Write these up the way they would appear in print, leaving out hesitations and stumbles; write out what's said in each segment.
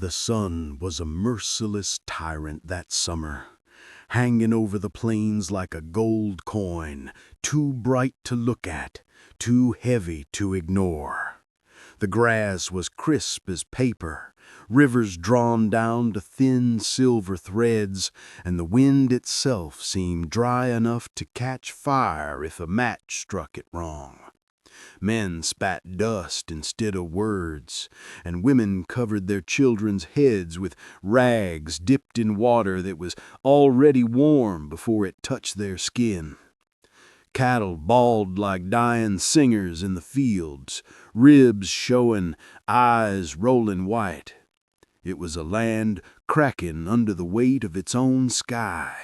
The sun was a merciless tyrant that summer, hanging over the plains like a gold coin, too bright to look at, too heavy to ignore. The grass was crisp as paper, rivers drawn down to thin silver threads, and the wind itself seemed dry enough to catch fire if a match struck it wrong. Men spat dust instead of words, and women covered their children's heads with rags dipped in water that was already warm before it touched their skin. Cattle bawled like dying singers in the fields, ribs showing, eyes rolling white. It was a land cracking under the weight of its own sky.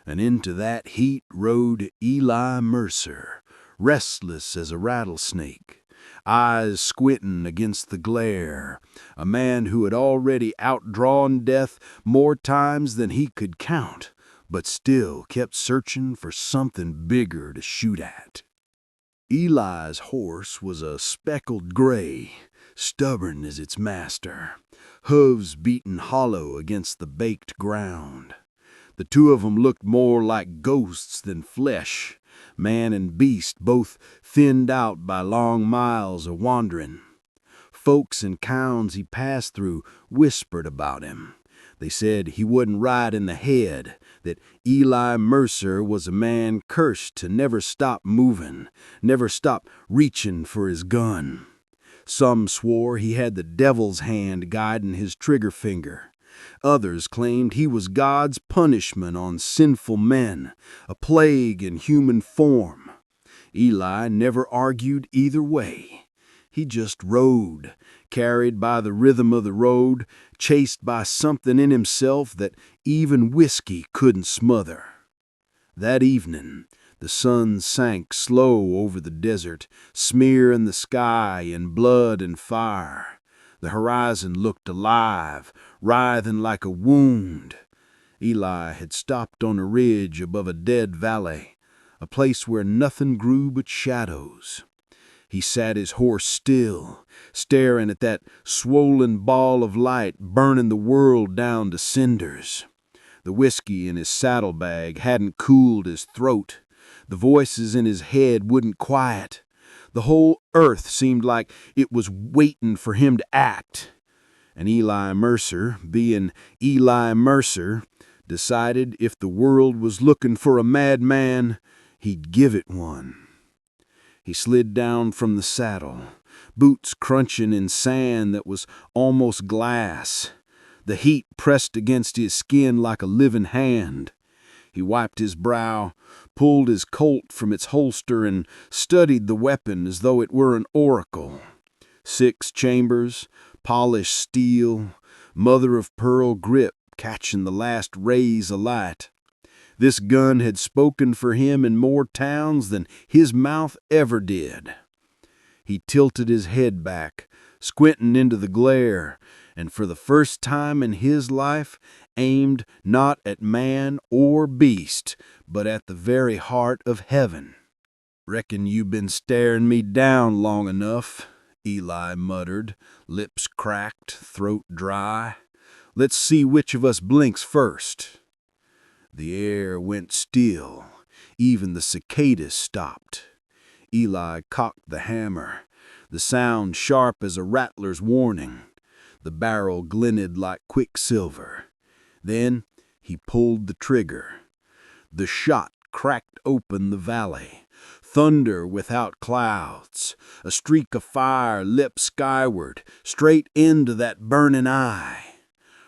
And into that heat rode Eli Mercer, restless as a rattlesnake, eyes squinting against the glare, a man who had already outdrawn death more times than he could count, but still kept searching for something bigger to shoot at. Eli's horse was a speckled gray, stubborn as its master, hooves beaten hollow against the baked ground. The two of them looked more like ghosts than flesh, man and beast both thinned out by long miles of wandering. Folks in towns he passed through whispered about him. They said he wasn't right in the head, that Eli Mercer was a man cursed to never stop moving, never stop reaching for his gun. Some swore he had the devil's hand guiding his trigger finger. Others claimed he was God's punishment on sinful men, a plague in human form. Eli never argued either way. He just rode, carried by the rhythm of the road, chased by something in himself that even whiskey couldn't smother. That evening, the sun sank slow over the desert, smearing the sky in blood and fire. The horizon looked alive, writhing like a wound. Eli had stopped on a ridge above a dead valley, a place where nothing grew but shadows. He sat his horse still, staring at that swollen ball of light burning the world down to cinders. The whiskey in his saddlebag hadn't cooled his throat. The voices in his head wouldn't quiet. The whole earth seemed like it was waiting for him to act. And Eli Mercer, being Eli Mercer, decided if the world was looking for a madman, he'd give it one. He slid down from the saddle, boots crunching in sand that was almost glass. The heat pressed against his skin like a living hand. He wiped his brow, pulled his Colt from its holster, and studied the weapon as though it were an oracle. 6 chambers, polished steel, mother-of-pearl grip catching the last rays of light. This gun had spoken for him in more towns than his mouth ever did. He tilted his head back, squinting into the glare, and for the first time in his life aimed not at man or beast, but at the very heart of heaven. "Reckon you been staring me down long enough," Eli muttered, lips cracked, throat dry. "Let's see which of us blinks first." The air went still. Even the cicadas stopped. Eli cocked the hammer, the sound sharp as a rattler's warning. The barrel glinted like quicksilver. Then he pulled the trigger. The shot cracked open the valley. Thunder without clouds. A streak of fire leapt skyward, straight into that burning eye.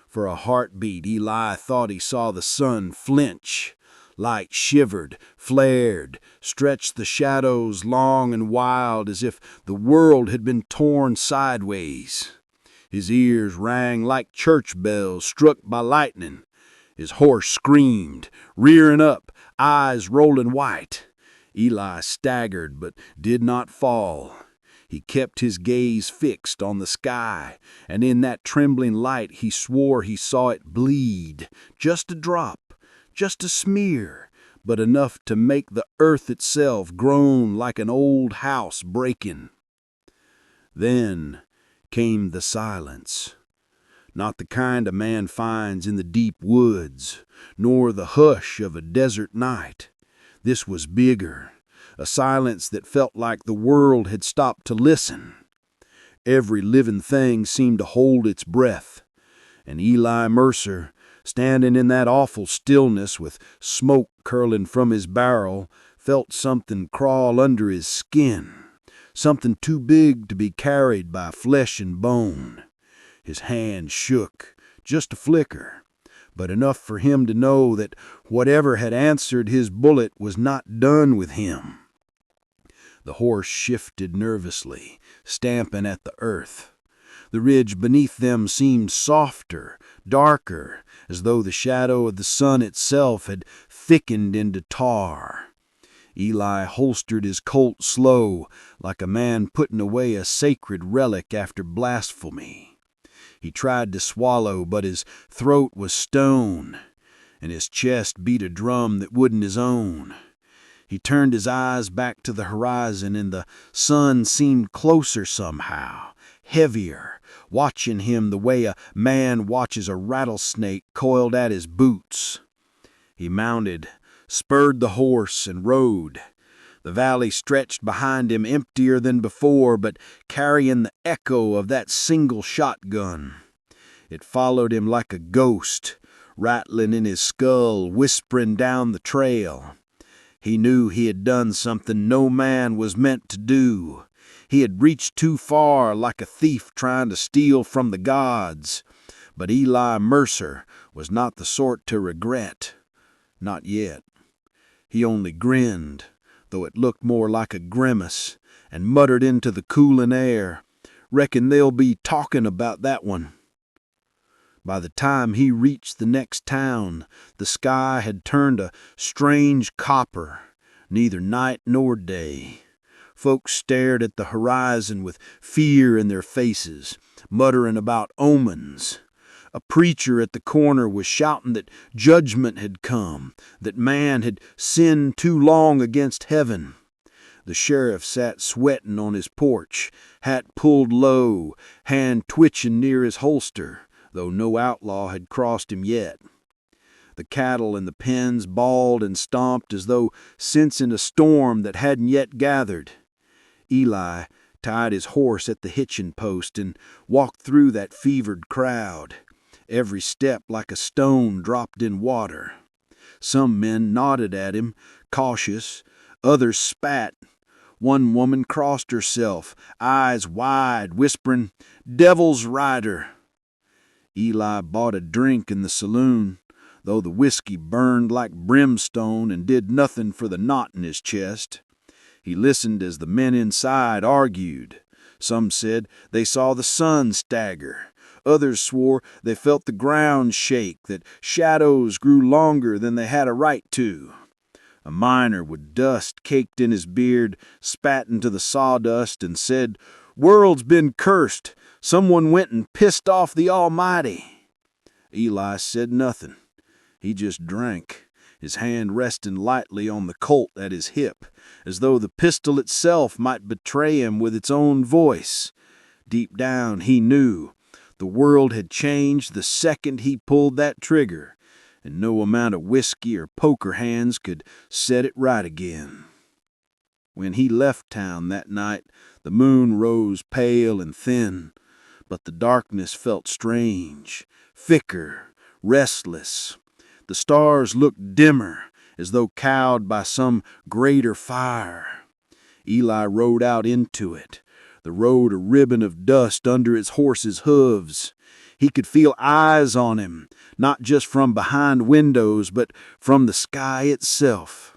For a heartbeat, Eli thought he saw the sun flinch. Light shivered, flared, stretched the shadows long and wild as if the world had been torn sideways. His ears rang like church bells struck by lightning. His horse screamed, rearing up, eyes rolling white. Eli staggered but did not fall. He kept his gaze fixed on the sky, and in that trembling light he swore he saw it bleed. Just a drop, just a smear, but enough to make the earth itself groan like an old house breaking. Then came the silence. Not the kind a man finds in the deep woods, nor the hush of a desert night. This was bigger, a silence that felt like the world had stopped to listen. Every living thing seemed to hold its breath, and Eli Mercer, standing in that awful stillness with smoke curling from his barrel, felt something crawl under his skin, something too big to be carried by flesh and bone. His hand shook, just a flicker, but enough for him to know that whatever had answered his bullet was not done with him. The horse shifted nervously, stamping at the earth. The ridge beneath them seemed softer, darker, as though the shadow of the sun itself had thickened into tar. Eli holstered his Colt slow, like a man putting away a sacred relic after blasphemy. He tried to swallow, but his throat was stone, and his chest beat a drum that wouldn't his own. He turned his eyes back to the horizon, and the sun seemed closer somehow, heavier, watching him the way a man watches a rattlesnake coiled at his boots. He mounted, spurred the horse, and rode. The valley stretched behind him, emptier than before, but carrying the echo of that single shotgun. It followed him like a ghost, rattling in his skull, whispering down the trail. He knew he had done something no man was meant to do. He had reached too far, like a thief trying to steal from the gods. But Eli Mercer was not the sort to regret. Not yet. He only grinned, though it looked more like a grimace, and muttered into the cooling air, "Reckon they'll be talking about that one." By the time he reached the next town, the sky had turned a strange copper, neither night nor day. Folks stared at the horizon with fear in their faces, muttering about omens. A preacher at the corner was shouting that judgment had come, that man had sinned too long against heaven. The sheriff sat sweating on his porch, hat pulled low, hand twitching near his holster, though no outlaw had crossed him yet. The cattle in the pens bawled and stomped as though sensing a storm that hadn't yet gathered. Eli tied his horse at the hitching post and walked through that fevered crowd. Every step like a stone dropped in water. Some men nodded at him, cautious. Others spat. One woman crossed herself, eyes wide, whispering, "Devil's rider." Eli bought a drink in the saloon, though the whiskey burned like brimstone and did nothing for the knot in his chest. He listened as the men inside argued. Some said they saw the sun stagger. Others swore they felt the ground shake, that shadows grew longer than they had a right to. A miner with dust caked in his beard spat into the sawdust and said, "World's been cursed. Someone went and pissed off the Almighty." Eli said nothing. He just drank, his hand resting lightly on the Colt at his hip, as though the pistol itself might betray him with its own voice. Deep down he knew the world had changed the second he pulled that trigger, and no amount of whiskey or poker hands could set it right again. When he left town that night, the moon rose pale and thin, but the darkness felt strange, thicker, restless. The stars looked dimmer, as though cowed by some greater fire. Eli rode out into it, the road a ribbon of dust under his horse's hooves. He could feel eyes on him, not just from behind windows, but from the sky itself.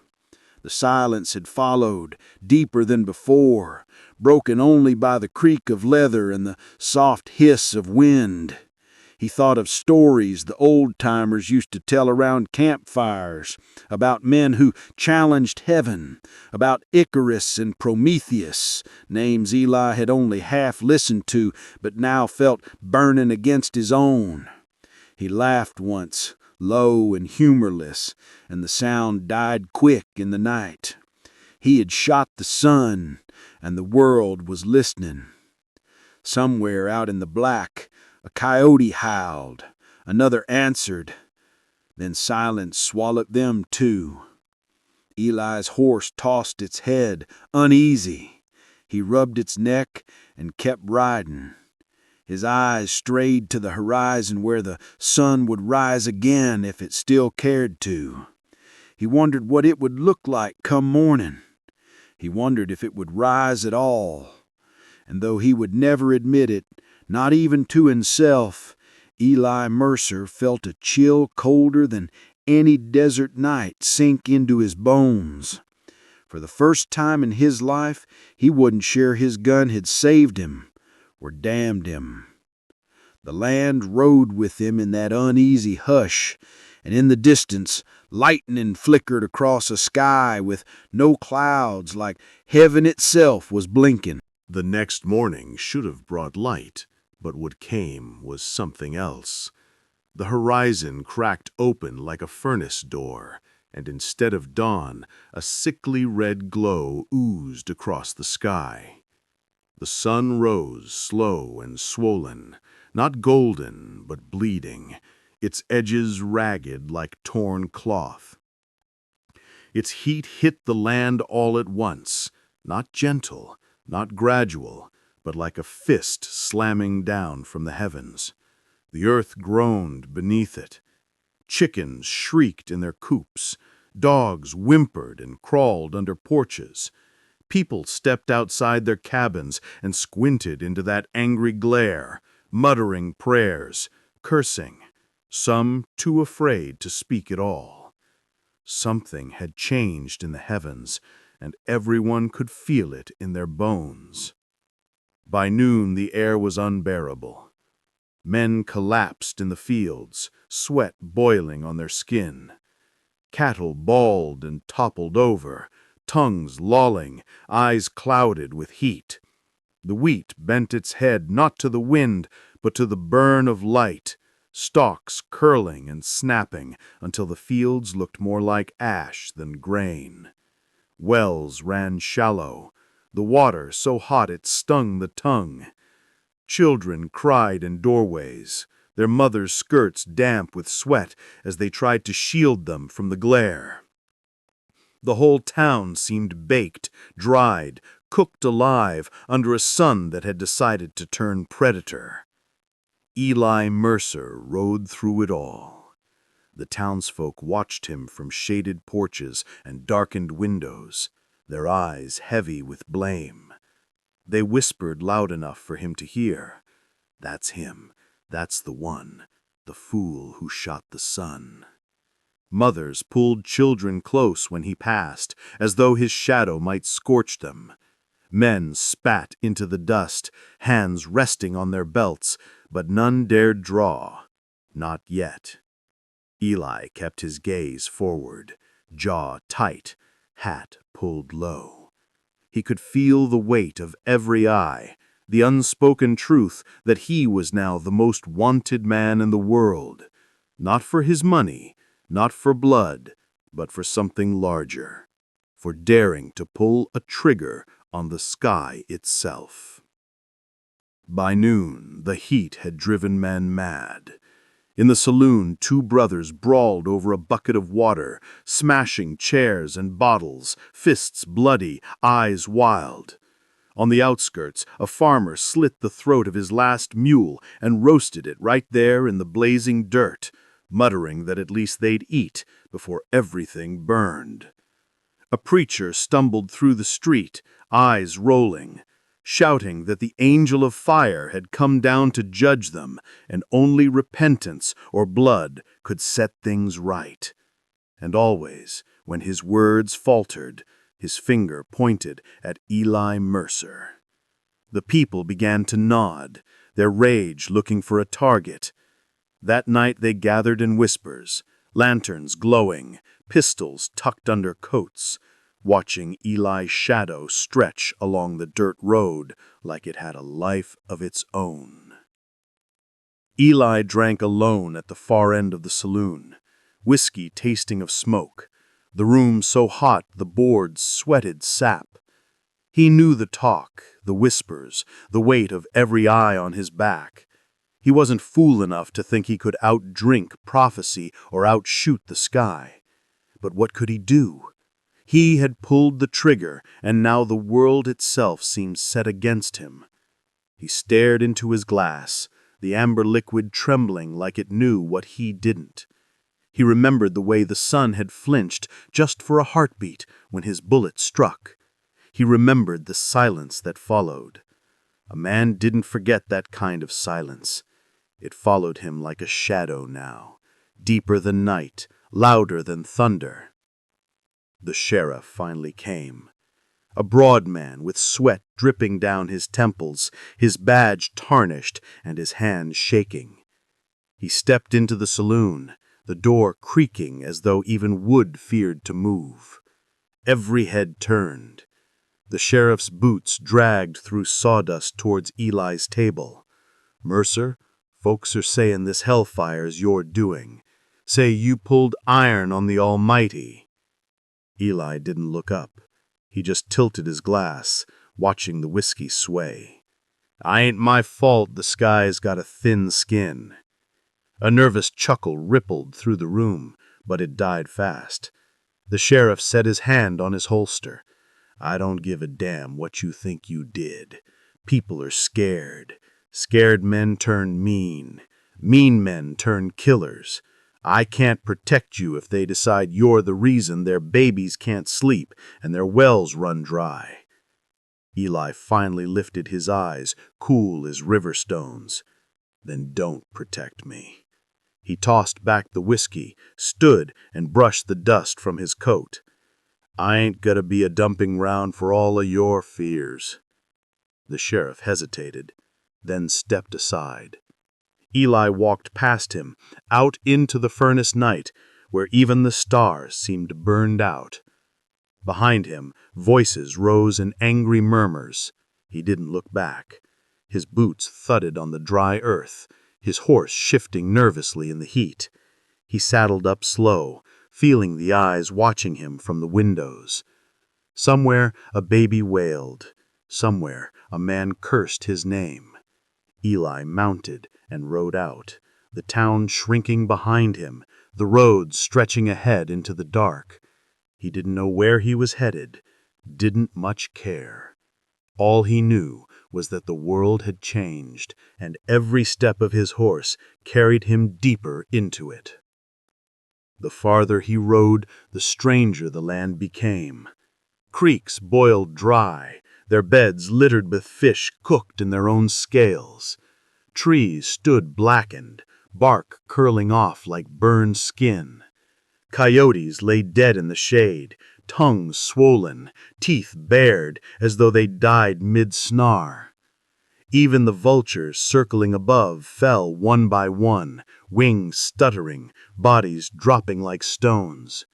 The silence had followed, deeper than before, broken only by the creak of leather and the soft hiss of wind. He thought of stories the old-timers used to tell around campfires, about men who challenged heaven, about Icarus and Prometheus, names Eli had only half listened to but now felt burning against his own. He laughed once, low and humorless, and the sound died quick in the night. He had shot the sun, and the world was listening. Somewhere out in the black, A coyote howled. Another answered. Then silence swallowed them too. Eli's horse tossed its head, uneasy. He rubbed its neck and kept riding. His eyes strayed to the horizon where the sun would rise again if it still cared to. He wondered what it would look like come morning. He wondered if it would rise at all. And though he would never admit it, not even to himself, Eli Mercer felt a chill colder than any desert night sink into his bones. For the first time in his life, he wasn't sure his gun had saved him or damned him. The land rode with him in that uneasy hush, and in the distance, lightning flickered across a sky with no clouds, like heaven itself was blinking. The next morning should have brought light, but what came was something else. The horizon cracked open like a furnace door, and instead of dawn, a sickly red glow oozed across the sky. The sun rose slow and swollen, not golden, but bleeding, its edges ragged like torn cloth. Its heat hit the land all at once, not gentle, not gradual, but like a fist slamming down from the heavens. The earth groaned beneath it. Chickens shrieked in their coops. Dogs whimpered and crawled under porches. People stepped outside their cabins and squinted into that angry glare, muttering prayers, cursing, some too afraid to speak at all. Something had changed in the heavens, and everyone could feel it in their bones. By noon the air was unbearable. Men collapsed in the fields, sweat boiling on their skin. Cattle bawled and toppled over, tongues lolling, eyes clouded with heat. The wheat bent its head not to the wind, but to the burn of light, stalks curling and snapping until the fields looked more like ash than grain. Wells ran shallow, the water so hot it stung the tongue. Children cried in doorways, their mothers' skirts damp with sweat as they tried to shield them from the glare. The whole town seemed baked, dried, cooked alive under a sun that had decided to turn predator. Eli Mercer rode through it all. The townsfolk watched him from shaded porches and darkened windows, their eyes heavy with blame. They whispered loud enough for him to hear. "That's him. That's the one. The fool who shot the sun." Mothers pulled children close when he passed, as though his shadow might scorch them. Men spat into the dust, hands resting on their belts, but none dared draw. Not yet. Eli kept his gaze forward, jaw tight, hat pulled low. He could feel the weight of every eye, the unspoken truth that he was now the most wanted man in the world, not for his money, not for blood, but for something larger, for daring to pull a trigger on the sky itself. By noon, the heat had driven men mad. In the saloon, two brothers brawled over a bucket of water, smashing chairs and bottles, fists bloody, eyes wild. On the outskirts, a farmer slit the throat of his last mule and roasted it right there in the blazing dirt, muttering that at least they'd eat before everything burned. A preacher stumbled through the street, eyes rolling, shouting that the angel of fire had come down to judge them, and only repentance or blood could set things right. And always, when his words faltered, his finger pointed at Eli Mercer. The people began to nod, their rage looking for a target. That night they gathered in whispers, lanterns glowing, pistols tucked under coats, watching Eli's shadow stretch along the dirt road like it had a life of its own. Eli drank alone at the far end of the saloon, whiskey tasting of smoke, the room so hot the boards sweated sap. He knew the talk, the whispers, the weight of every eye on his back. He wasn't fool enough to think he could outdrink prophecy or outshoot the sky. But what could he do? He had pulled the trigger, and now the world itself seemed set against him. He stared into his glass, the amber liquid trembling like it knew what he didn't. He remembered the way the sun had flinched just for a heartbeat when his bullet struck. He remembered the silence that followed. A man didn't forget that kind of silence. It followed him like a shadow now, deeper than night, louder than thunder. The sheriff finally came. A broad man with sweat dripping down his temples, his badge tarnished and his hand shaking. He stepped into the saloon, the door creaking as though even wood feared to move. Every head turned. The sheriff's boots dragged through sawdust towards Eli's table. "Mercer, folks are saying this hellfire's your doing. Say you pulled iron on the Almighty." Eli didn't look up. He just tilted his glass, watching the whiskey sway. "I ain't my fault the sky's got a thin skin." A nervous chuckle rippled through the room, but it died fast. The sheriff set his hand on his holster. "I don't give a damn what you think you did. People are scared. Scared men turn mean. Mean men turn killers. I can't protect you if they decide you're the reason their babies can't sleep and their wells run dry." Eli finally lifted his eyes, cool as river stones. "Then don't protect me." He tossed back the whiskey, stood, and brushed the dust from his coat. "I ain't gonna be a dumping ground for all of your fears." The sheriff hesitated, then stepped aside. Eli walked past him, out into the furnace night, where even the stars seemed burned out. Behind him, voices rose in angry murmurs. He didn't look back. His boots thudded on the dry earth, his horse shifting nervously in the heat. He saddled up slow, feeling the eyes watching him from the windows. Somewhere a baby wailed. Somewhere a man cursed his name. Eli mounted and rode out, the town shrinking behind him, the road stretching ahead into the dark. He didn't know where he was headed, didn't much care. All he knew was that the world had changed, and every step of his horse carried him deeper into it. The farther he rode, the stranger the land became. Creeks boiled dry, their beds littered with fish cooked in their own scales. Trees stood blackened, bark curling off like burned skin. Coyotes lay dead in the shade, tongues swollen, teeth bared as though they died mid-snarl. Even the vultures circling above fell one by one, wings stuttering, bodies dropping like stones.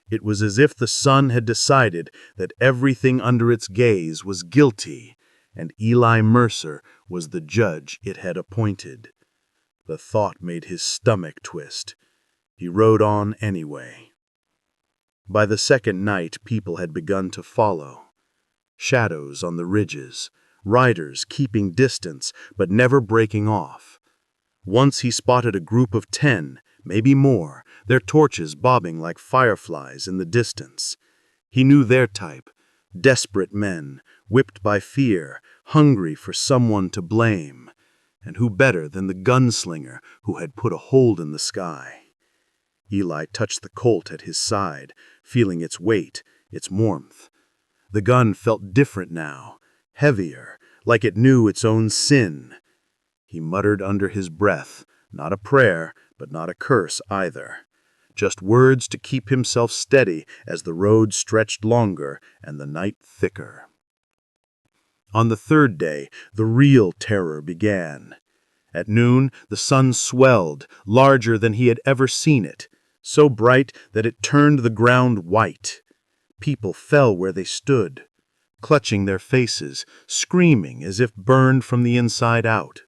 It was as if the sun had decided that everything under its gaze was guilty, and Eli Mercer was the judge it had appointed. The thought made his stomach twist. He rode on anyway. By the second night, people had begun to follow. Shadows on the ridges, riders keeping distance but never breaking off. Once he spotted a group of 10, maybe more, their torches bobbing like fireflies in the distance. He knew their type, desperate men, whipped by fear, hungry for someone to blame. And who better than the gunslinger who had put a hole in the sky? Eli touched the Colt at his side, feeling its weight, its warmth. The gun felt different now, heavier, like it knew its own sin. He muttered under his breath, not a prayer, but not a curse either. Just words to keep himself steady as the road stretched longer and the night thicker. On the third day, the real terror began. At noon, the sun swelled, larger than he had ever seen it, so bright that it turned the ground white. People fell where they stood, clutching their faces, screaming as if burned from the inside out.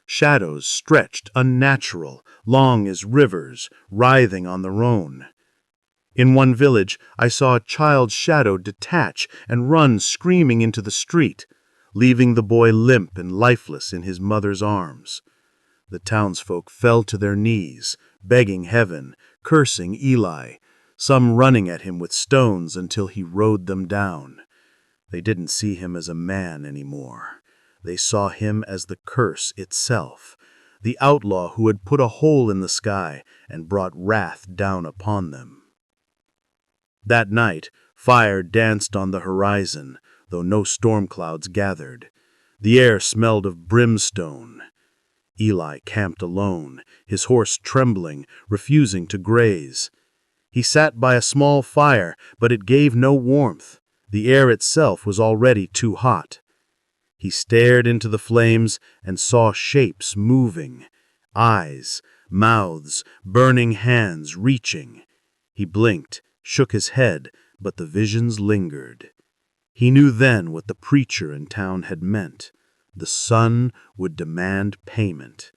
Shadows stretched unnatural, long as rivers, writhing on the Rhone. In one village, I saw a child's shadow detach and run screaming into the street, leaving the boy limp and lifeless in his mother's arms. The townsfolk fell to their knees, begging heaven, cursing Eli, some running at him with stones until he rode them down. They didn't see him as a man anymore. They saw him as the curse itself, the outlaw who had put a hole in the sky and brought wrath down upon them. That night, fire danced on the horizon, though no storm clouds gathered. The air smelled of brimstone. Eli camped alone, his horse trembling, refusing to graze. He sat by a small fire, but it gave no warmth. The air itself was already too hot. He stared into the flames and saw shapes moving, eyes, mouths, burning hands reaching. He blinked, shook his head, but the visions lingered. He knew then what the preacher in town had meant. The sun would demand payment,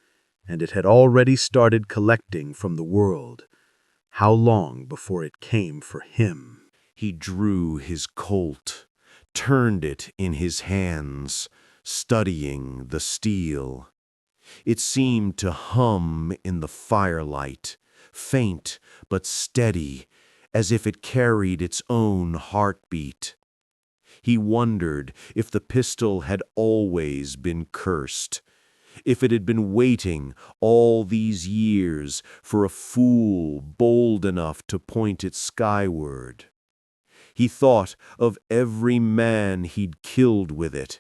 and it had already started collecting from the world. How long before it came for him? He drew his Colt, turned it in his hands, studying the steel. It seemed to hum in the firelight, faint but steady, as if it carried its own heartbeat. He wondered if the pistol had always been cursed, if it had been waiting all these years for a fool bold enough to point it skyward. He thought of every man he'd killed with it,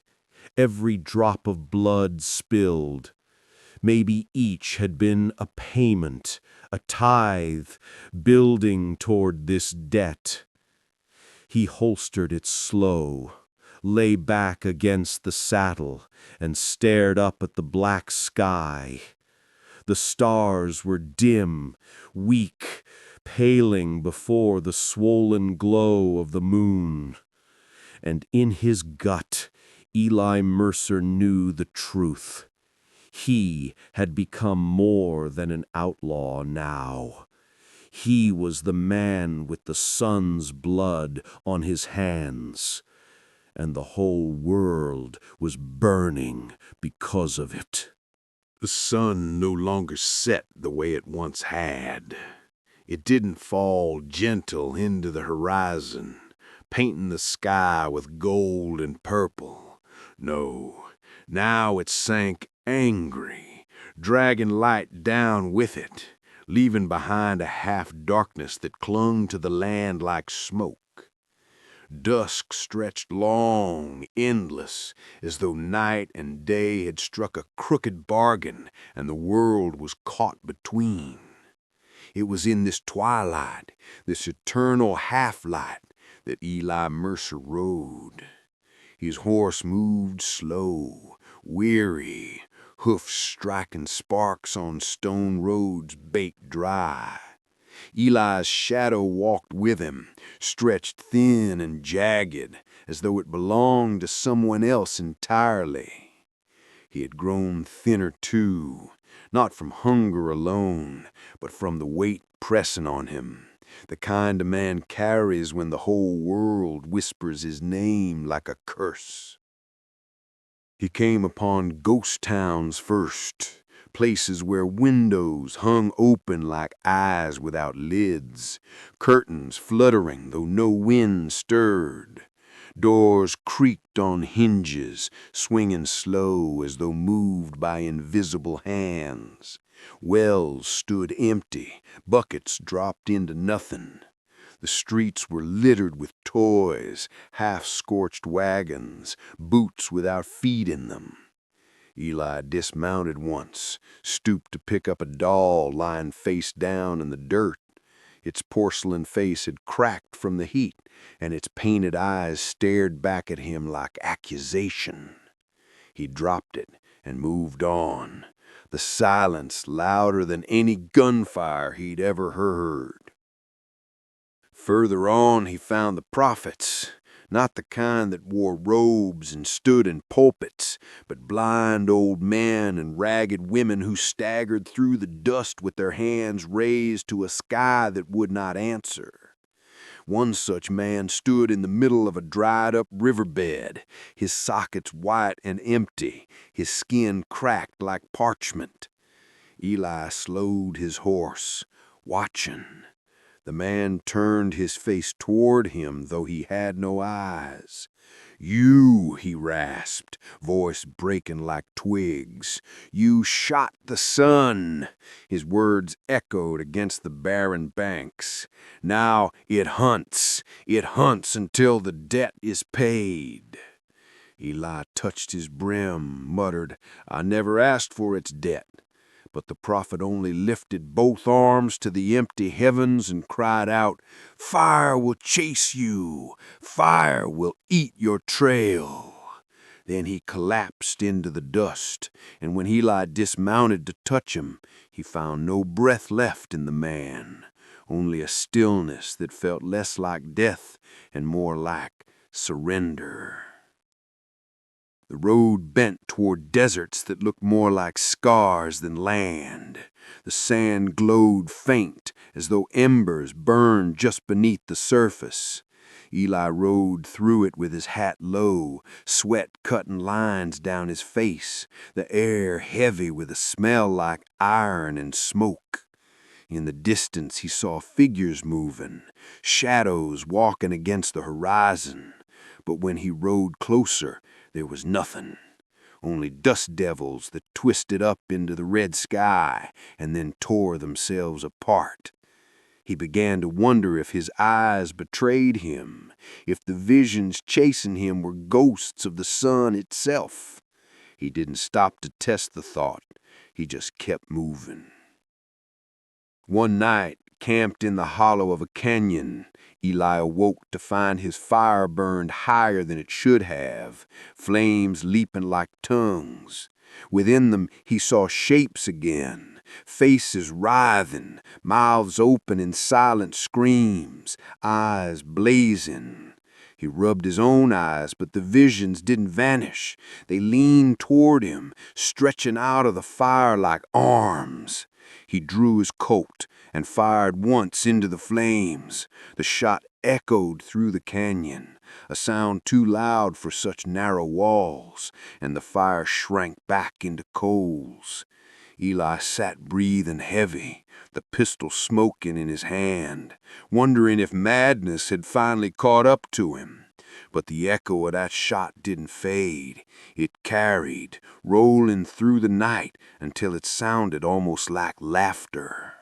every drop of blood spilled. Maybe each had been a payment, a tithe, building toward this debt. He holstered it slow, lay back against the saddle, and stared up at the black sky. The stars were dim, weak, paling before the swollen glow of the moon. And in his gut, Eli Mercer knew the truth. He had become more than an outlaw now. He was the man with the sun's blood on his hands, and the whole world was burning because of it. The sun no longer set the way it once had. It didn't fall gentle into the horizon, painting the sky with gold and purple. No, now it sank angry, dragging light down with it, leaving behind a half-darkness that clung to the land like smoke. Dusk stretched long, endless, as though night and day had struck a crooked bargain and the world was caught between. It was in this twilight, this eternal half-light, that Eli Mercer rode. His horse moved slow, weary, hoofs striking sparks on stone roads baked dry. Eli's shadow walked with him, stretched thin and jagged, as though it belonged to someone else entirely. He had grown thinner too, not from hunger alone, but from the weight pressing on him, the kind a man carries when the whole world whispers his name like a curse. He came upon ghost towns first, places where windows hung open like eyes without lids, curtains fluttering though no wind stirred. Doors creaked on hinges, swinging slow as though moved by invisible hands. Wells stood empty, buckets dropped into nothing. The streets were littered with toys, half-scorched wagons, boots without feet in them. Eli dismounted once, stooped to pick up a doll lying face down in the dirt. Its porcelain face had cracked from the heat, and its painted eyes stared back at him like accusation. He dropped it and moved on, the silence louder than any gunfire he'd ever heard. Further on he found the prophets, not the kind that wore robes and stood in pulpits, but blind old men and ragged women who staggered through the dust with their hands raised to a sky that would not answer. One such man stood in the middle of a dried-up riverbed, his sockets white and empty, his skin cracked like parchment. Eli slowed his horse, watching. The man turned his face toward him, though he had no eyes. "You," he rasped, voice breaking like twigs. "You shot the sun." His words echoed against the barren banks. "Now it hunts until the debt is paid." Eli touched his brim, muttered, "I never asked for its debt." But the prophet only lifted both arms to the empty heavens and cried out, "Fire will chase you. Fire will eat your trail." Then he collapsed into the dust, and when Eli dismounted to touch him, he found no breath left in the man, only a stillness that felt less like death and more like surrender. The road bent toward deserts that looked more like scars than land. The sand glowed faint, as though embers burned just beneath the surface. Eli rode through it with his hat low, sweat cutting lines down his face, the air heavy with a smell like iron and smoke. In the distance he saw figures moving, shadows walking against the horizon. But when he rode closer, there was nothing, only dust devils that twisted up into the red sky and then tore themselves apart. He began to wonder if his eyes betrayed him, if the visions chasing him were ghosts of the sun itself. He didn't stop to test the thought. He just kept moving. One night, camped in the hollow of a canyon, Eli awoke to find his fire burned higher than it should have, flames leaping like tongues. Within them he saw shapes again, faces writhing, mouths open in silent screams, eyes blazing. He rubbed his own eyes, but the visions didn't vanish. They leaned toward him, stretching out of the fire like arms. He drew his Colt and fired once into the flames. The shot echoed through the canyon, a sound too loud for such narrow walls, and the fire shrank back into coals. Eli sat breathing heavy, the pistol smoking in his hand, wondering if madness had finally caught up to him. But the echo of that shot didn't fade. It carried, rolling through the night until it sounded almost like laughter.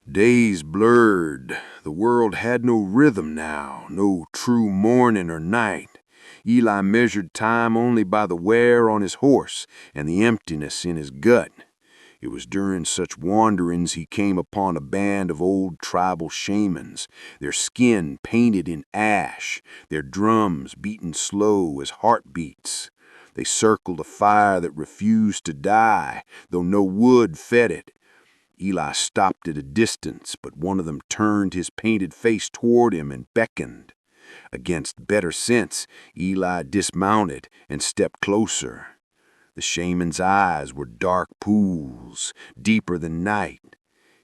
Days blurred. The world had no rhythm now, no true morning or night. Eli measured time only by the wear on his horse and the emptiness in his gut. It was during such wanderings he came upon a band of old tribal shamans, their skin painted in ash, their drums beating slow as heartbeats. They circled a fire that refused to die, though no wood fed it. Eli stopped at a distance, but one of them turned his painted face toward him and beckoned. Against better sense, Eli dismounted and stepped closer. The shaman's eyes were dark pools, deeper than night.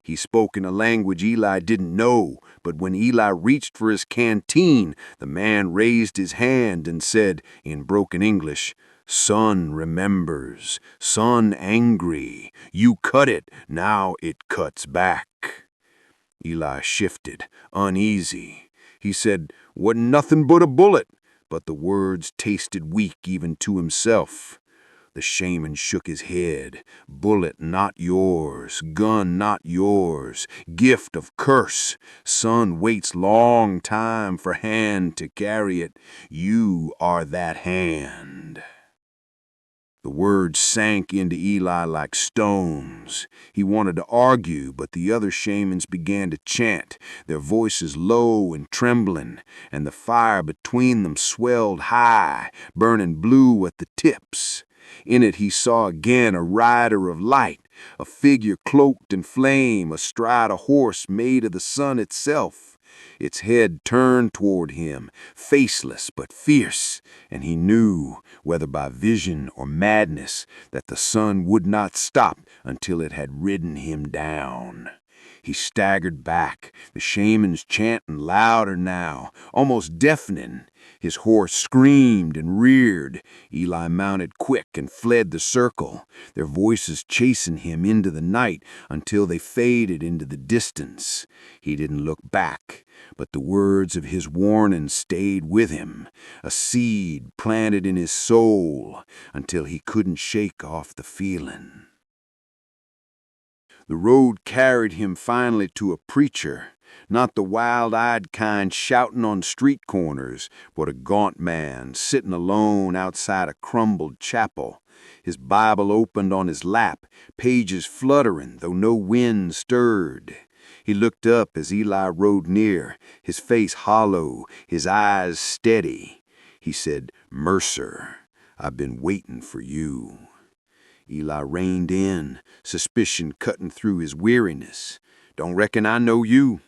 He spoke in a language Eli didn't know, but when Eli reached for his canteen, the man raised his hand and said, in broken English, "Sun remembers, sun angry. You cut it, now it cuts back." Eli shifted, uneasy. He said, "Wasn't nothing but a bullet," but the words tasted weak even to himself. The shaman shook his head. "Bullet not yours, gun not yours, gift of curse. Sun waits long time for hand to carry it. You are that hand." The words sank into Eli like stones. He wanted to argue, but the other shamans began to chant, their voices low and trembling, and the fire between them swelled high, burning blue at the tips. In it he saw again a rider of light, a figure cloaked in flame, astride a horse made of the sun itself. Its head turned toward him, faceless but fierce, and he knew, whether by vision or madness, that the sun would not stop until it had ridden him down. He staggered back, the shamans chanting louder now, almost deafening. His horse screamed and reared. Eli mounted quick and fled the circle, their voices chasing him into the night until they faded into the distance. He didn't look back, but the words of his warning stayed with him, a seed planted in his soul until he couldn't shake off the feeling. The road carried him finally to a preacher, not the wild-eyed kind shouting on street corners, but a gaunt man sitting alone outside a crumbled chapel, his Bible opened on his lap, pages fluttering though no wind stirred. He looked up as Eli rode near, his face hollow, his eyes steady. He said, "Mercer, I've been waiting for you." Eli reined in, suspicion cutting through his weariness. "Don't reckon I know you."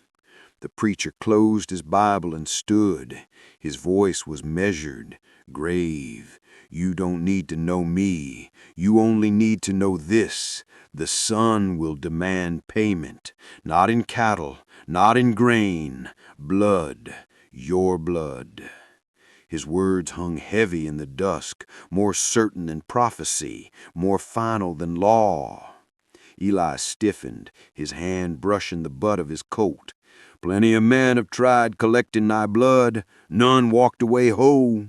The preacher closed his Bible and stood. His voice was measured, grave. "You don't need to know me. You only need to know this. The sun will demand payment, not in cattle, not in grain, blood, your blood." His words hung heavy in the dusk, more certain than prophecy, more final than law. Eli stiffened, his hand brushing the butt of his coat. "Plenty of men have tried collecting thy blood. None walked away whole."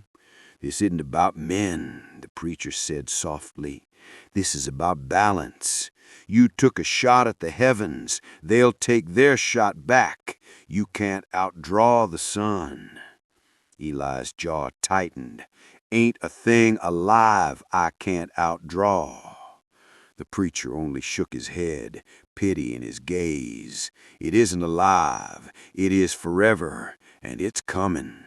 "This isn't about men," the preacher said softly. "This is about balance. You took a shot at the heavens. They'll take their shot back. You can't outdraw the sun." Eli's jaw tightened. "Ain't a thing alive I can't outdraw." The preacher only shook his head, pity in his gaze. "It isn't alive. It is forever, and it's coming."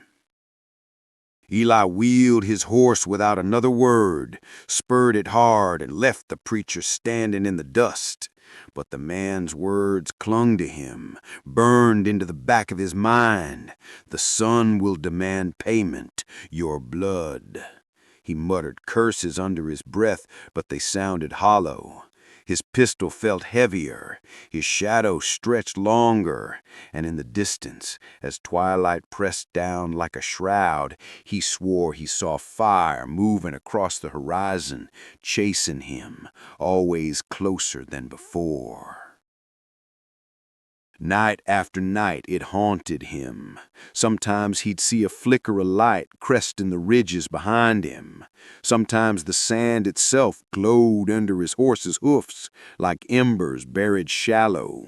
Eli wheeled his horse without another word, spurred it hard, and left the preacher standing in the dust. But the man's words clung to him, burned into the back of his mind. "The sun will demand payment, your blood." He muttered curses under his breath, but they sounded hollow. His pistol felt heavier, his shadow stretched longer, and in the distance, as twilight pressed down like a shroud, he swore he saw fire moving across the horizon, chasing him, always closer than before. Night after night it haunted him. Sometimes he'd see a flicker of light cresting the ridges behind him. Sometimes the sand itself glowed under his horse's hoofs like embers buried shallow.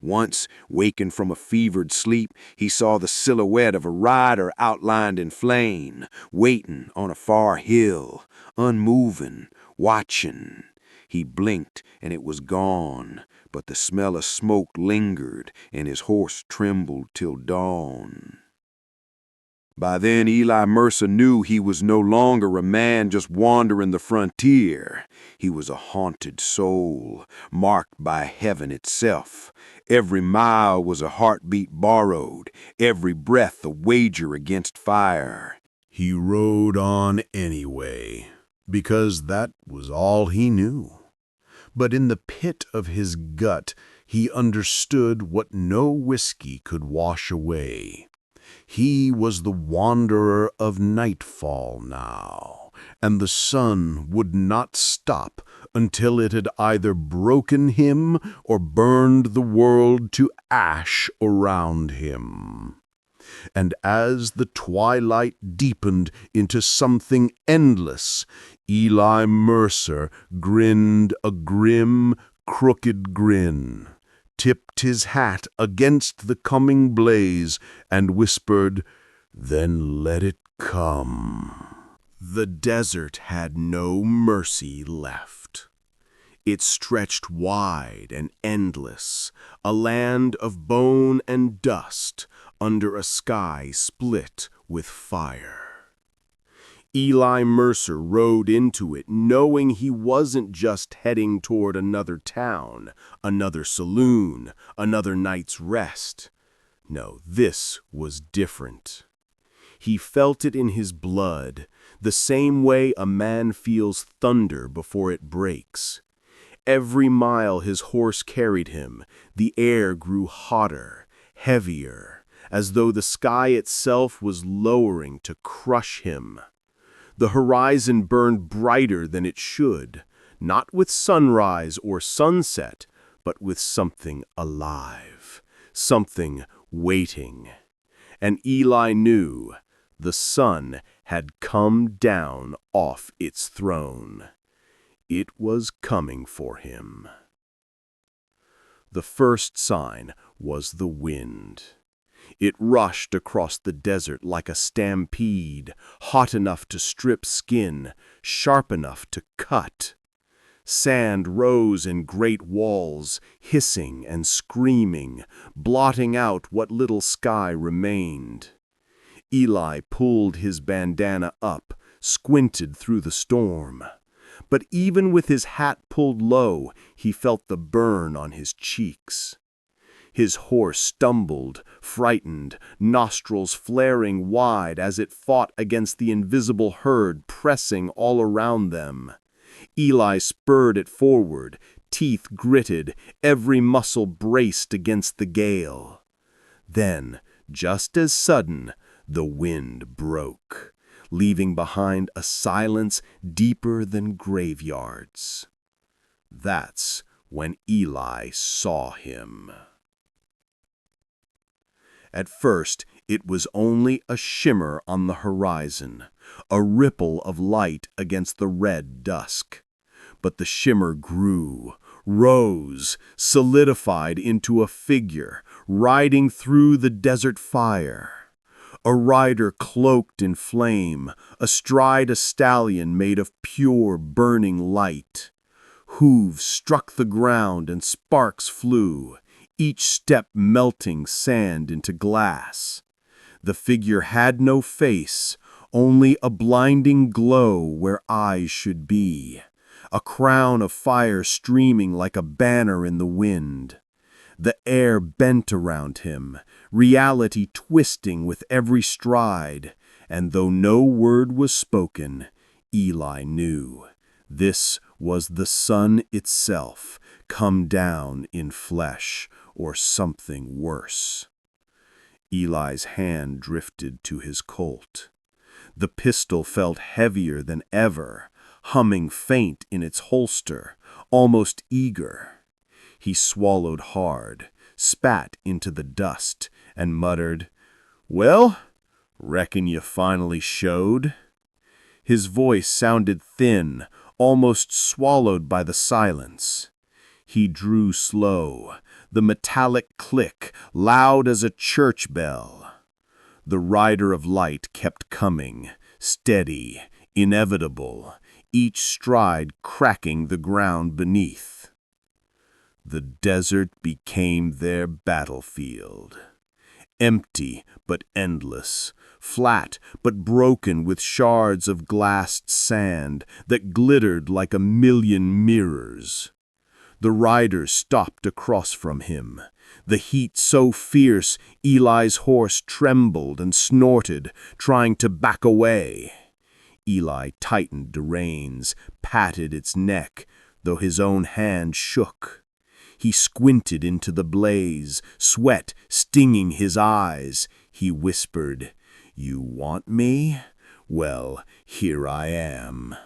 Once, waking from a fevered sleep, he saw the silhouette of a rider outlined in flame, waiting on a far hill, unmoving, watching. He blinked and it was gone, but the smell of smoke lingered and his horse trembled till dawn. By then Eli Mercer knew he was no longer a man just wandering the frontier. He was a haunted soul, marked by heaven itself. Every mile was a heartbeat borrowed, every breath a wager against fire. He rode on anyway, because that was all he knew. But in the pit of his gut, he understood what no whiskey could wash away. He was the wanderer of nightfall now, and the sun would not stop until it had either broken him or burned the world to ash around him. And as the twilight deepened into something endless, Eli Mercer grinned a grim, crooked grin, tipped his hat against the coming blaze, and whispered, "Then let it come." The desert had no mercy left. It stretched wide and endless, a land of bone and dust, under a sky split with fire. Eli Mercer rode into it knowing he wasn't just heading toward another town, another saloon, another night's rest. No, this was different. He felt it in his blood, the same way a man feels thunder before it breaks. every mile his horse carried him, the air grew hotter, heavier, as though the sky itself was lowering to crush him. The horizon burned brighter than it should, not with sunrise or sunset, but with something alive, something waiting. And Eli knew the sun had come down off its throne. It was coming for him. The first sign was the wind. It rushed across the desert like a stampede, hot enough to strip skin, sharp enough to cut. Sand rose in great walls, hissing and screaming, blotting out what little sky remained. Eli pulled his bandana up, squinted through the storm. But even with his hat pulled low, he felt the burn on his cheeks. His horse stumbled, frightened, nostrils flaring wide as it fought against the invisible herd pressing all around them. Eli spurred it forward, teeth gritted, every muscle braced against the gale. Then, just as sudden, the wind broke, leaving behind a silence deeper than graveyards. That's when Eli saw him. At first, it was only a shimmer on the horizon, a ripple of light against the red dusk. But the shimmer grew, rose, solidified into a figure, riding through the desert fire. A rider cloaked in flame, astride a stallion made of pure, burning light. Hooves struck the ground and sparks flew, each step melting sand into glass. The figure had no face, only a blinding glow where eyes should be, a crown of fire streaming like a banner in the wind. The air bent around him, reality twisting with every stride, and though no word was spoken, Eli knew this was the sun itself, come down in flesh, or something worse. Eli's hand drifted to his Colt. The pistol felt heavier than ever, humming faint in its holster, almost eager. He swallowed hard, spat into the dust, and muttered, "Well, reckon you finally showed." His voice sounded thin, almost swallowed by the silence. He drew slow, the metallic click loud as a church bell. The rider of light kept coming, steady, inevitable, each stride cracking the ground beneath. The desert became their battlefield. Empty but endless, flat but broken with shards of glassed sand that glittered like a million mirrors. The rider stopped across from him, the heat so fierce Eli's horse trembled and snorted, trying to back away. Eli tightened the reins, patted its neck, though his own hand shook. He squinted into the blaze, sweat stinging his eyes. He whispered, "You want me? Well, here I am."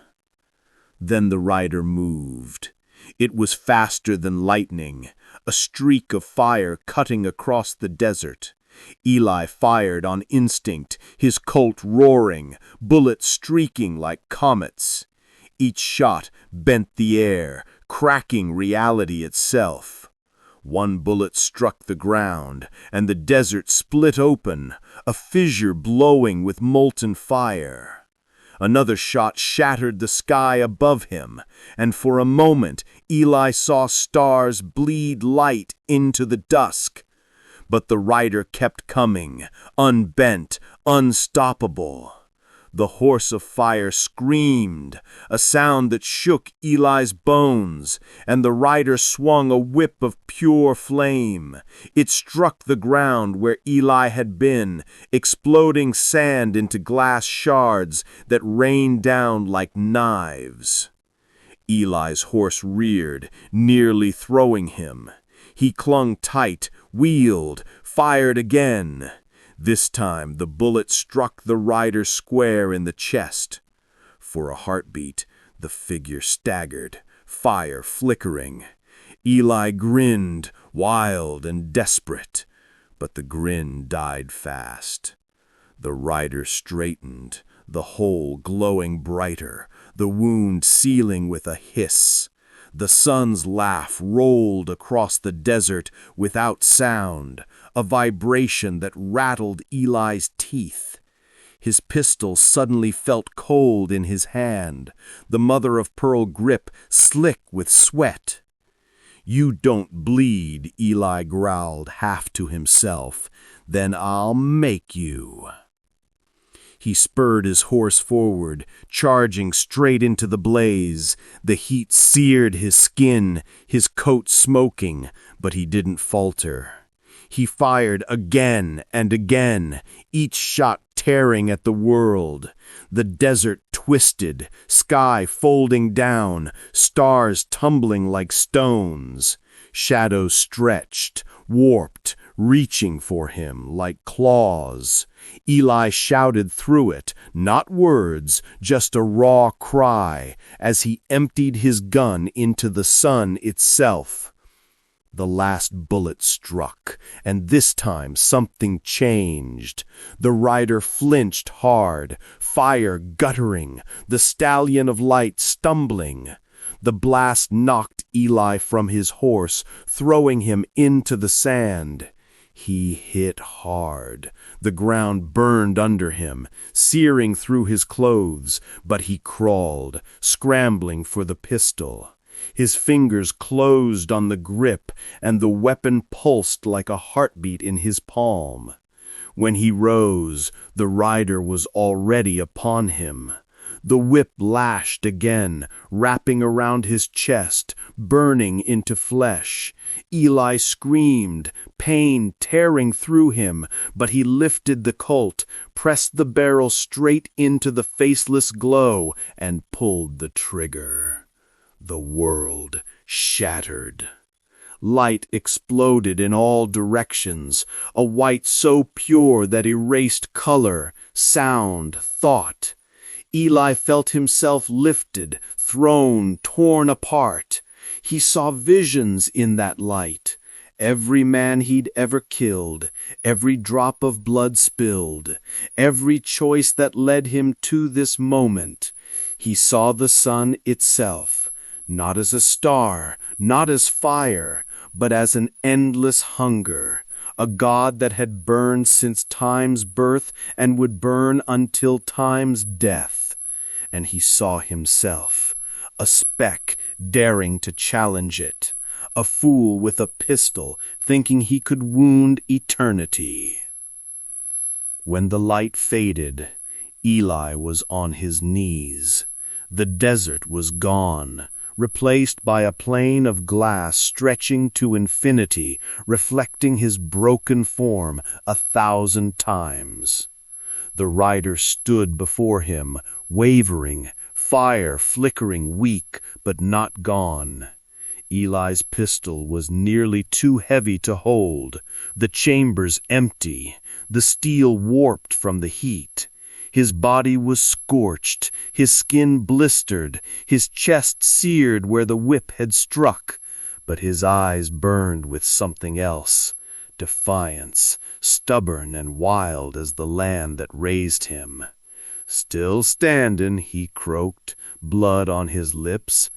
Then the rider moved. It was faster than lightning, a streak of fire cutting across the desert. Eli fired on instinct, his Colt roaring, bullets streaking like comets. Each shot bent the air, cracking reality itself. One bullet struck the ground, and the desert split open, a fissure blowing with molten fire. Another shot shattered the sky above him, and for a moment Eli saw stars bleed light into the dusk. But the rider kept coming, unbent, unstoppable. The horse of fire screamed, a sound that shook Eli's bones, and the rider swung a whip of pure flame. It struck the ground where Eli had been, exploding sand into glass shards that rained down like knives. Eli's horse reared, nearly throwing him. He clung tight, wheeled, fired again. This time the bullet struck the rider square in the chest. For a heartbeat, the figure staggered, fire flickering. Eli grinned, wild and desperate, but the grin died fast. The rider straightened, the hole glowing brighter, the wound sealing with a hiss. The sun's laugh rolled across the desert without sound, a vibration that rattled Eli's teeth. His pistol suddenly felt cold in his hand, the mother-of-pearl grip slick with sweat. "You don't bleed," Eli growled half to himself. "Then I'll make you." He spurred his horse forward, charging straight into the blaze. The heat seared his skin, his coat smoking, but he didn't falter. He fired again and again, each shot tearing at the world. The desert twisted, sky folding down, stars tumbling like stones. Shadows stretched, warped, reaching for him like claws. Eli shouted through it, not words, just a raw cry, as he emptied his gun into the sun itself. The last bullet struck, and this time something changed. The rider flinched hard, fire guttering, the stallion of light stumbling. The blast knocked Eli from his horse, throwing him into the sand. He hit hard. The ground burned under him, searing through his clothes, but he crawled, scrambling for the pistol. His fingers closed on the grip, and the weapon pulsed like a heartbeat in his palm. When he rose, the rider was already upon him. The whip lashed again, wrapping around his chest, burning into flesh. Eli screamed, pain tearing through him, but he lifted the Colt, pressed the barrel straight into the faceless glow, and pulled the trigger. The world shattered. Light exploded in all directions, a white so pure that erased color, sound, thought. Eli felt himself lifted, thrown, torn apart. He saw visions in that light. Every man he'd ever killed, every drop of blood spilled, every choice that led him to this moment. He saw the sun itself, not as a star, not as fire, but as an endless hunger, a god that had burned since time's birth and would burn until time's death. And he saw himself, a speck daring to challenge it, a fool with a pistol thinking he could wound eternity. When the light faded, Eli was on his knees. The desert was gone, replaced by a plane of glass stretching to infinity, reflecting his broken form 1,000 times. The rider stood before him, wavering, fire flickering weak but not gone. Eli's pistol was nearly too heavy to hold, the chambers empty, the steel warped from the heat. His body was scorched, his skin blistered, his chest seared where the whip had struck, but his eyes burned with something else, defiance, stubborn and wild as the land that raised him. "Still standin'," he croaked, blood on his lips.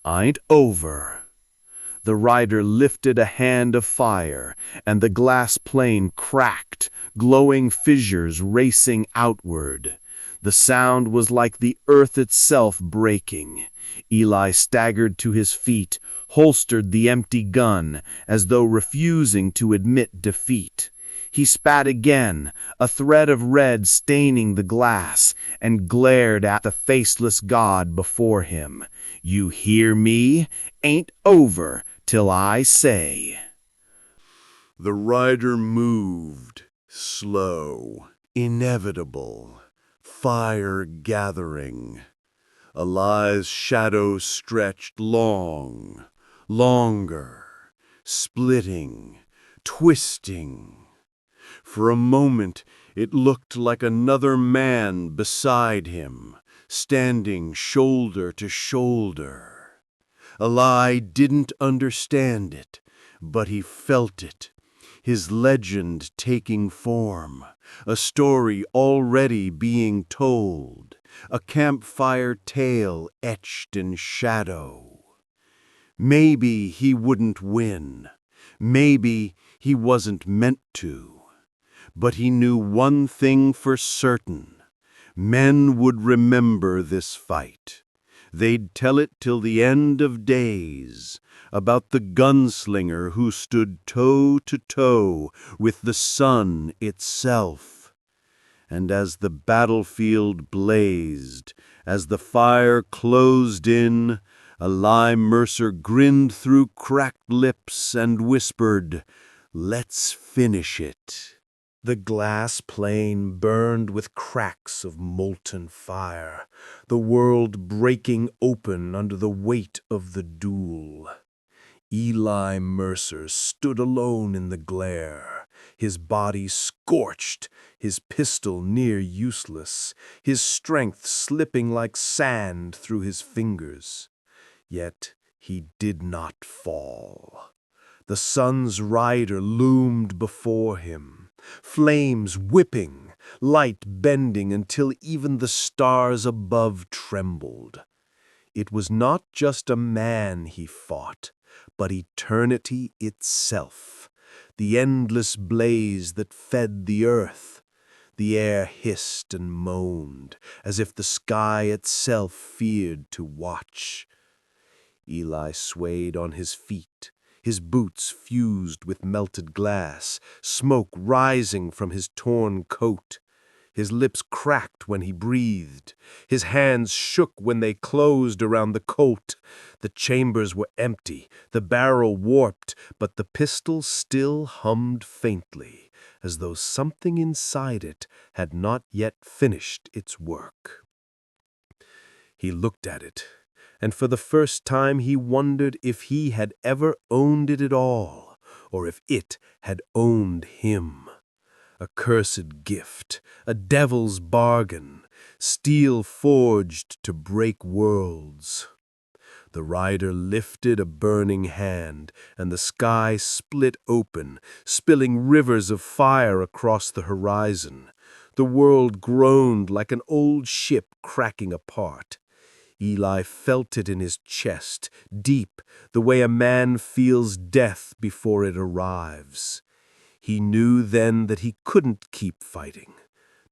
"Ain't over." The rider lifted a hand of fire, and the glass plane cracked, glowing fissures racing outward. The sound was like the earth itself breaking. Eli staggered to his feet, holstered the empty gun, as though refusing to admit defeat. He spat again, a thread of red staining the glass, and glared at the faceless god before him. "You hear me? Ain't over till I say." The rider moved, slow, inevitable, fire gathering. Eli's shadow stretched long, longer, splitting, twisting. For a moment it looked like another man beside him, standing shoulder to shoulder. Eli didn't understand it, but he felt it. His legend taking form, a story already being told, a campfire tale etched in shadow. Maybe he wouldn't win. Maybe he wasn't meant to. But he knew one thing for certain. Men would remember this fight. They'd tell it till the end of days, about the gunslinger who stood toe to toe with the sun itself. And as the battlefield blazed, as the fire closed in, Eli Mercer grinned through cracked lips and whispered, "Let's finish it." The glass plane burned with cracks of molten fire, the world breaking open under the weight of the duel. Eli Mercer stood alone in the glare, his body scorched, his pistol near useless, his strength slipping like sand through his fingers. Yet he did not fall. The sun's rider loomed before him, flames whipping, light bending until even the stars above trembled. It was not just a man he fought, but eternity itself, the endless blaze that fed the earth. The air hissed and moaned, as if the sky itself feared to watch. Eli swayed on his feet, his boots fused with melted glass, smoke rising from his torn coat. His lips cracked when he breathed. His hands shook when they closed around the Colt. The chambers were empty, the barrel warped, but the pistol still hummed faintly, as though something inside it had not yet finished its work. He looked at it, and for the first time he wondered if he had ever owned it at all, or if it had owned him. A cursed gift, a devil's bargain, steel forged to break worlds. The rider lifted a burning hand, and the sky split open, spilling rivers of fire across the horizon. The world groaned like an old ship cracking apart. Eli felt it in his chest, deep, the way a man feels death before it arrives. He knew then that he couldn't keep fighting.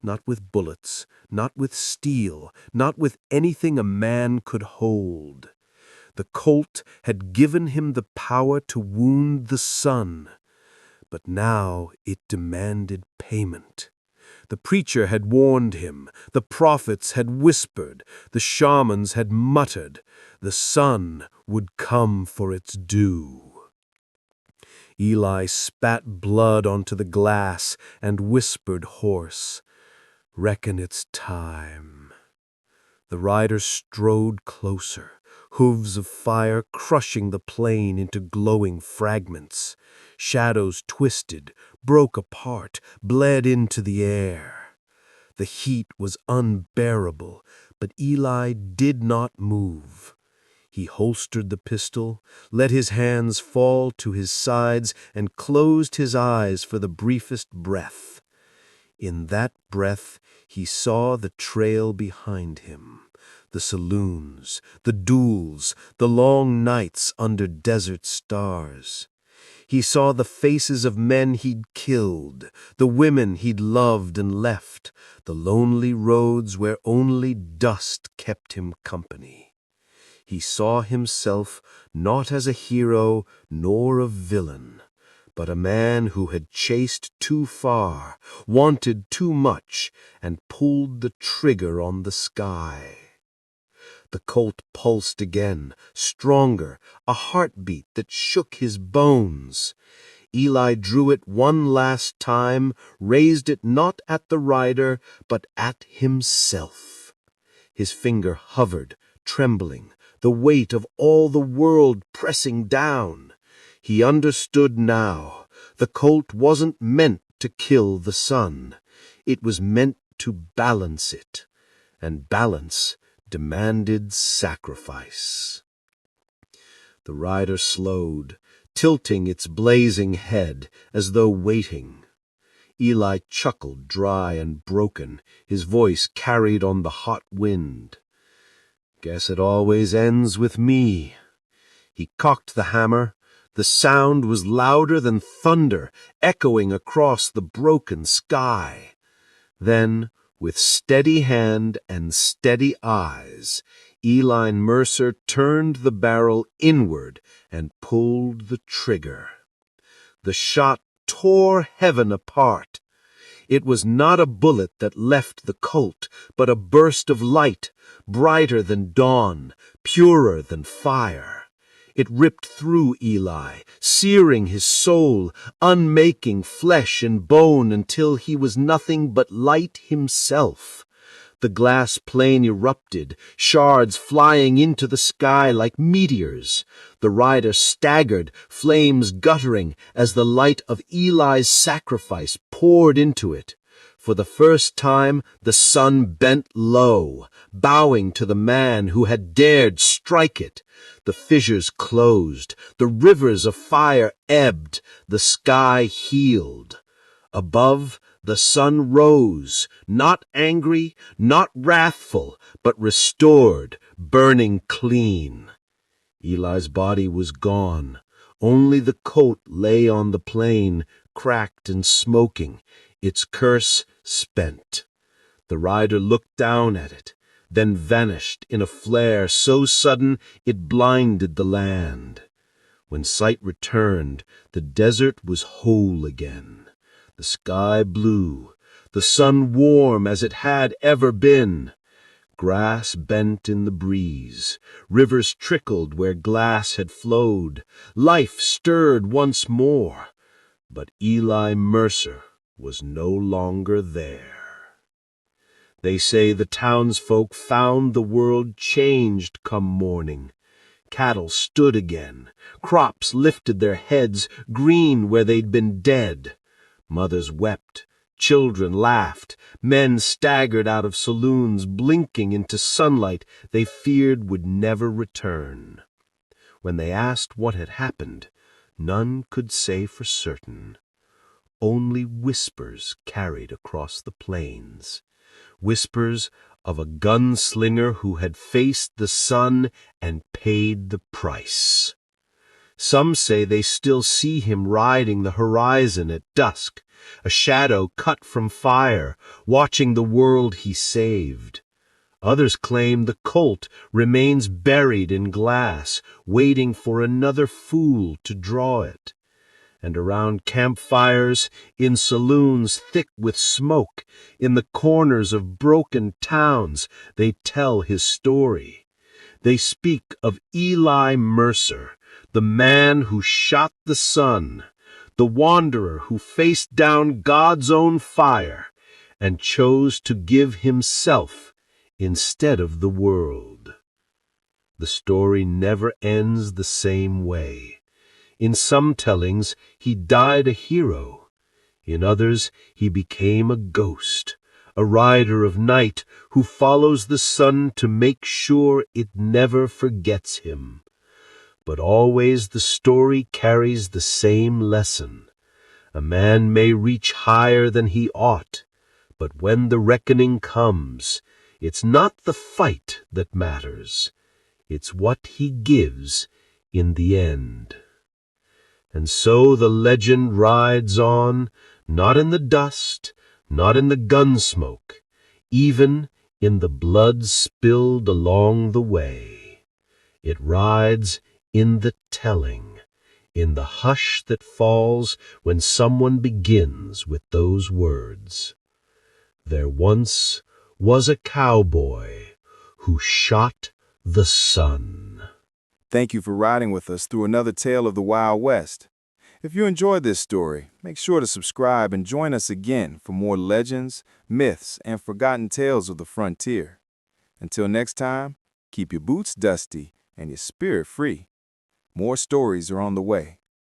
Not with bullets, not with steel, not with anything a man could hold. The Colt had given him the power to wound the sun, but now it demanded payment. The preacher had warned him, the prophets had whispered, the shamans had muttered, the sun would come for its due. Eli spat blood onto the glass and whispered hoarse, "Reckon it's time." The rider strode closer, hooves of fire crushing the plain into glowing fragments. Shadows twisted, broke apart, bled into the air. The heat was unbearable, but Eli did not move. He holstered the pistol, let his hands fall to his sides, and closed his eyes for the briefest breath. In that breath he saw the trail behind him, the saloons, the duels, the long nights under desert stars. He saw the faces of men he'd killed, the women he'd loved and left, the lonely roads where only dust kept him company. He saw himself not as a hero nor a villain, but a man who had chased too far, wanted too much, and pulled the trigger on the sky. The Colt pulsed again, stronger, a heartbeat that shook his bones. Eli drew it one last time, raised it not at the rider, but at himself. His finger hovered, trembling, the weight of all the world pressing down. He understood now. The colt wasn't meant to kill the sun. It was meant to balance it, and balance demanded sacrifice. The rider slowed, tilting its blazing head as though waiting. Eli chuckled, dry and broken, his voice carried on the hot wind. "Guess it always ends with me." He cocked the hammer. The sound was louder than thunder, echoing across the broken sky. Then, with steady hand and steady eyes, Eli Mercer turned the barrel inward and pulled the trigger. The shot tore heaven apart. It was not a bullet that left the colt, but a burst of light, brighter than dawn, purer than fire. It ripped through Eli, searing his soul, unmaking flesh and bone until he was nothing but light himself. The glass plane erupted, shards flying into the sky like meteors. The rider staggered, flames guttering, as the light of Eli's sacrifice poured into it. For the first time, the sun bent low, bowing to the man who had dared strike it. The fissures closed, the rivers of fire ebbed, the sky healed. Above, the sun rose, not angry, not wrathful, but restored, burning clean. Eli's body was gone. Only the coat lay on the plain, cracked and smoking, its curse spent. The rider looked down at it, then vanished in a flare so sudden it blinded the land. When sight returned, the desert was whole again. The sky blue, the sun warm as it had ever been. Grass bent in the breeze, rivers trickled where glass had flowed, life stirred once more. But Eli Mercer was no longer there. They say the townsfolk found the world changed come morning. Cattle stood again, crops lifted their heads, green where they'd been dead. Mothers wept, children laughed, men staggered out of saloons, blinking into sunlight they feared would never return. When they asked what had happened, none could say for certain. Only whispers carried across the plains, whispers of a gunslinger who had faced the sun and paid the price. Some say they still see him riding the horizon at dusk, a shadow cut from fire, watching the world he saved. Others claim the colt remains buried in glass, waiting for another fool to draw it. And around campfires, in saloons thick with smoke, in the corners of broken towns, they tell his story. They speak of Eli Mercer, the man who shot the sun, the wanderer who faced down God's own fire and chose to give himself instead of the world. The story never ends the same way. In some tellings, he died a hero. In others, he became a ghost, a rider of night who follows the sun to make sure it never forgets him. But always the story carries the same lesson. A man may reach higher than he ought, but when the reckoning comes, it's not the fight that matters. It's what he gives in the end. And so the legend rides on, not in the dust, not in the gun smoke, even in the blood spilled along the way. It rides in the telling, in the hush that falls when someone begins with those words. There once was a cowboy who shot the sun. Thank you for riding with us through another tale of the Wild West. If you enjoyed this story, make sure to subscribe and join us again for more legends, myths, and forgotten tales of the frontier. Until next time, keep your boots dusty and your spirit free. More stories are on the way.